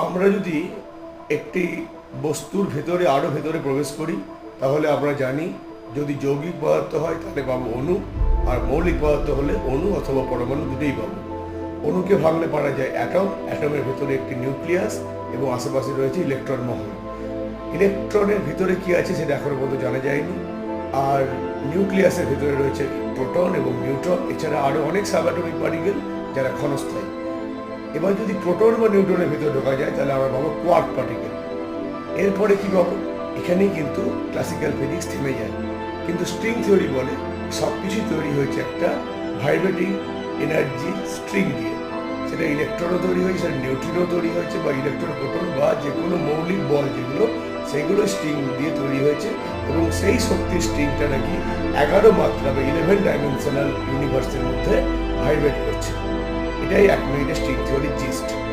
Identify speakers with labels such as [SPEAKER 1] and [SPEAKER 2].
[SPEAKER 1] আমরা যদি একটি বস্তুর ভেতরে আরও ভেতরে প্রবেশ করি তাহলে আমরা জানি যদি যৌগিক পদার্থ হয় তাহলে পাবো অণু, আর মৌলিক পদার্থ হলে অণু অথবা পরমাণু দুটোই পাবো। অণুকে ভাঙলে পারা যায় অ্যাটম, অ্যাটমের ভেতরে একটি নিউক্লিয়াস এবং আশেপাশে রয়েছে ইলেকট্রন মহল। ইলেকট্রনের ভিতরে কি আছে সেটা এখনো পর্যন্ত জানা যায়নি। আর নিউক্লিয়াসের ভিতরে রয়েছে প্রোটন এবং নিউট্রন, এছাড়া আরও অনেক সাবঅ্যাটমিক পার্টিকেল যারা ক্ষণস্থায়ী। এবার যদি প্রোটন বা নিউট্রনের ভিতরে ঢোকা যায় তাহলে আমরা পাবো কোয়ার্ক পার্টিকেল। এরপরে কি পাবো? এখানেই কিন্তু ক্লাসিক্যাল ফিজিক্স থেমে যায়। কিন্তু স্ট্রিং থিওরি বলে সব কিছুই তৈরি হয়েছে একটা ভাইব্রেটিং এনার্জি স্ট্রিং দিয়ে। সেটা ইলেকট্রনও তৈরি হয়েছে, সেটা নিউট্রিনও তৈরি হয়েছে, বা ইলেকট্রন প্রোটন বা যে কোনো মৌলিক বল যেগুলো সেগুলো স্ট্রিং দিয়ে তৈরি হয়েছে। এবং সেই শক্তির স্ট্রিংটা নাকি 11 মাত্রা বা 11 ডাইমেনশনাল ইউনিভার্সের মধ্যে ভাইব্রেট করছে। এটাই 1 মিনিটের স্ট্রিং থিওরির জিস্ট।